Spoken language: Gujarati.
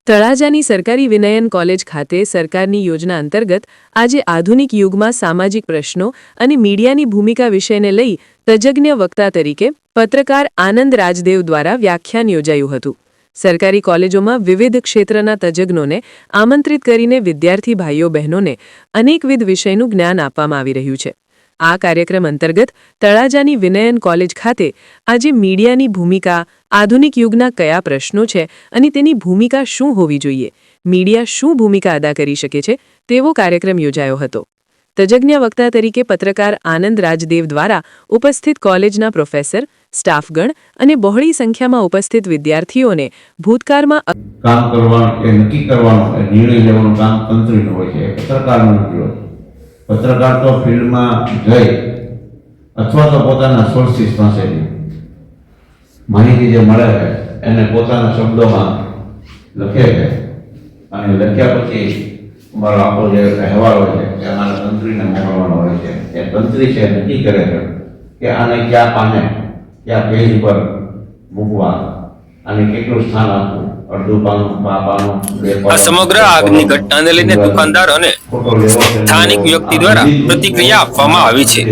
તળાજાની સરકારી વિનયન કોલેજ ખાતે સરકારની યોજના અંતર્ગત આજે આધુનિક યુગમાં સામાજિક પ્રશ્નો અને મીડિયાની ભૂમિકા વિષયને લઈ તજજ્ઞ વક્તા તરીકે પત્રકાર આનંદ રાજદેવ દ્વારા વ્યાખ્યાન યોજાયું હતું। સરકારી કોલેજોમાં વિવિધ ક્ષેત્રના તજજ્ઞોને આમંત્રિત કરીને વિદ્યાર્થી ભાઈઓ બહેનોને અનેકવિધ વિષયનું જ્ઞાન આપવામાં આવી રહ્યું છે। આ કાર્યક્રમ અંતર્ગત તળાજાની વિનયન કોલેજ ખાતે આજે મીડિયાની ભૂમિકા, આધુનિક યુગના કયા પ્રશ્નો છે અને તેની ભૂમિકા શું હોવી જોઈએ, મીડિયા શું ભૂમિકા અદા કરી શકે છે તેવો કાર્યક્રમ યોજાયો હતો। તજજ્ઞ વક્તા તરીકે પત્રકાર આનંદ રાજદેવ દ્વારા ઉપસ્થિત કોલેજના પ્રોફેસર, સ્ટાફગણ અને બહોળી સંખ્યામાં ઉપસ્થિત વિદ્યાર્થીઓને ભૂતકાળમાં કામ કરવાનું કે નક્કી કરવાનું નિર્ણય લેવાનું કામ તંત્રીનું હોય છે, પત્રકારનું નથી હોતું। પત્રકાર તો ફિલ્ડમાં જઈ અથવા તો પોતાના સોર્સિસ પાસેથી માહિતી જે મળે છે એને પોતાના શબ્દોમાં લખે છે અને લખ્યા પછી અમારો આખો જે અહેવાલ હોય છે તે અમારા તંત્રીને મોકલવાનો હોય છે। એ તંત્રી છે નક્કી કરે છે કે આને કયા પાને કયા પેજ પર મૂકવા અને કેટલું સ્થાન આપવું, અડધું પાનું, પાનું, આ સમગ્ર આગની ઘટનાને લઈને દુકાનદાર અને સ્થાનિક વ્યક્તિ દ્વારા પ્રતિક્રિયા આપવામાં આવી છે।